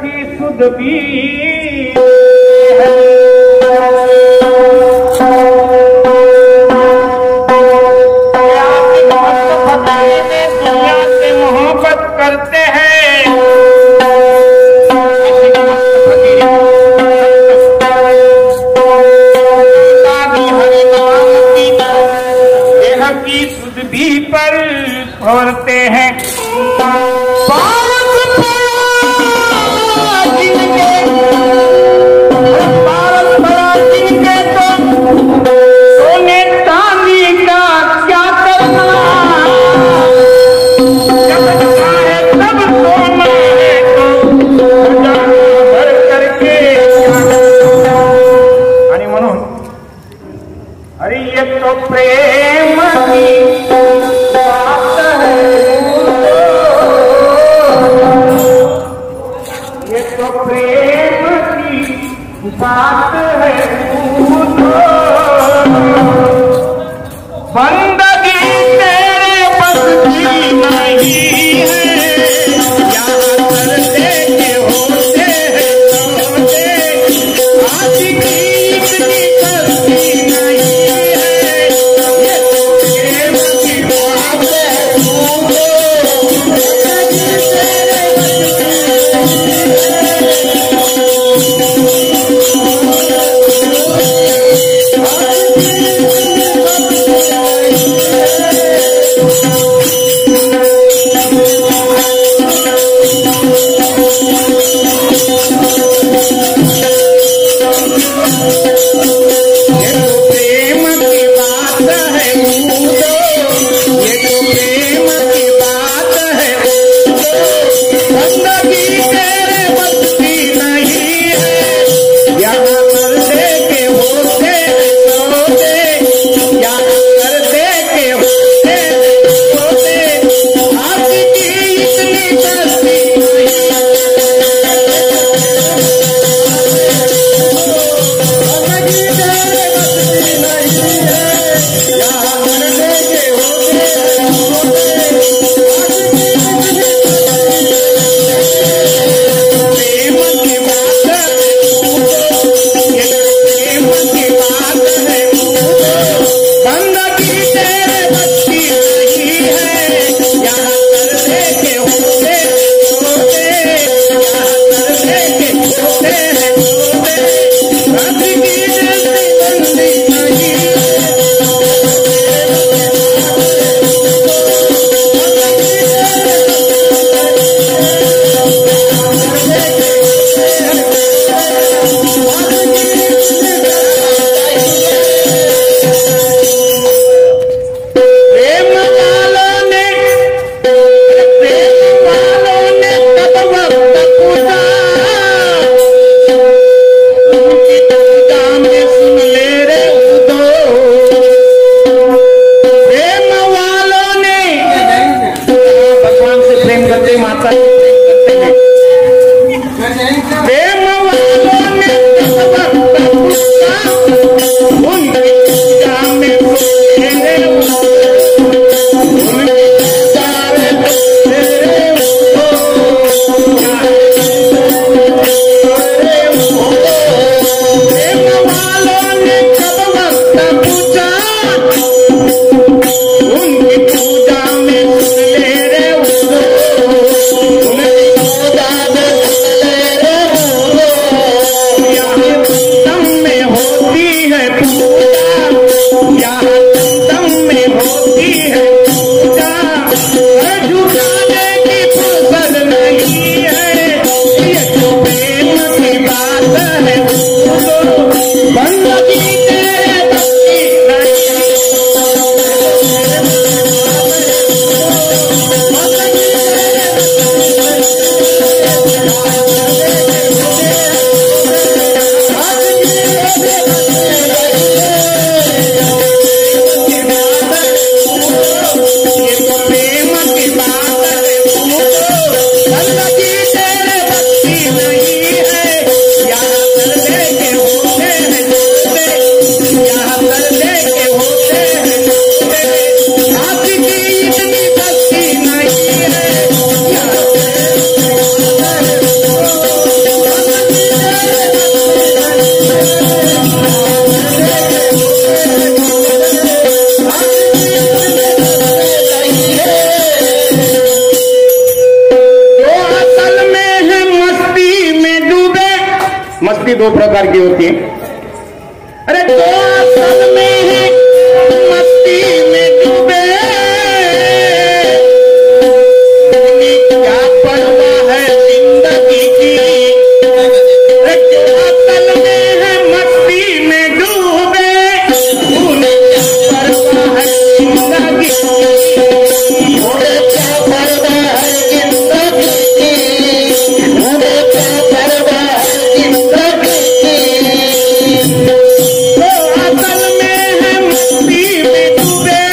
की सुध भी दुनिया से मोहब्बत करते हैं। देह की सुध भी पर छोड़ते हैं। सोने चांदी का क्या करना, जब है तब सोना है तो भर करके। आणि म्हणून अरे ये तो प्रेम की बात है, ये तो प्रेम की बात है। बंदगी तेरे बस की नहीं है, यहाँ करते के होते हैं होते, आज की इतनी करती नहीं है, ये तो प्रेम की बात है। मस्ती दो प्रकार की होती है। अरे तो असल में है मस्ती में डूबे, उन्हें क्या परवाह है जिंदगी की। अरे जो असल में है मस्ती में डूबे, उन्हें क्या परवाह है जिंदगी की। उन्हें क्या परवाह है जिंदगी की, उन्हें क्या परवाह है जिंदगी की। जो असल में है मस्ती में डूबे,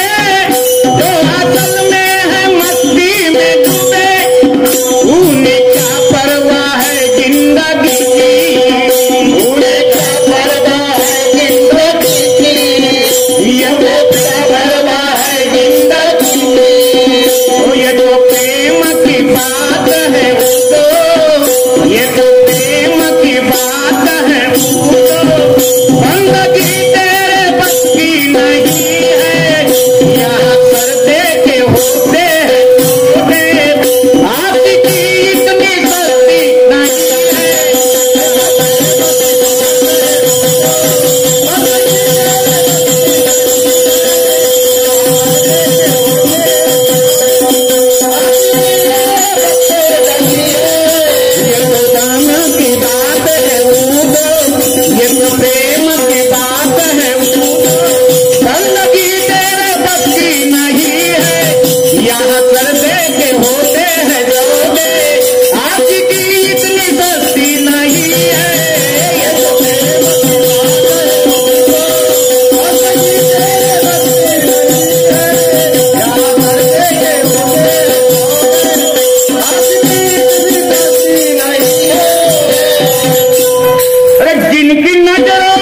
जो असल में है मस्ती में डूबे, उन्हें क्या परवाह है जिंदगी की। उन्हें क्या परवाह है जिंदगी की, ये तो क्या परवाह है जिंदगी की। ओ ये तो प्रेम की बात है वो तो, ये तो प्रेम की बात है वो तो, बंदगी तेरे बस की नहीं है। यहाँ पर्दे के होते हैं तोड़े, आपकी इतनी गलती नहीं है। ये तो दान की बात है वो तो, ये तो प्रेम की बात है वो तो, बंदगी तेरे बस की नहीं है। यहाँ पर्दे के होते हैं जोड़े, आपकी इतनी गलती नहीं है। ये तो प्रेम की बात है वो तो, बंदगी तेरे बस की नहीं है। यहाँ पर्दे के होते हैं जोड़े, आपकी इतनी गलती नहीं है। अरे जिनकी नजरों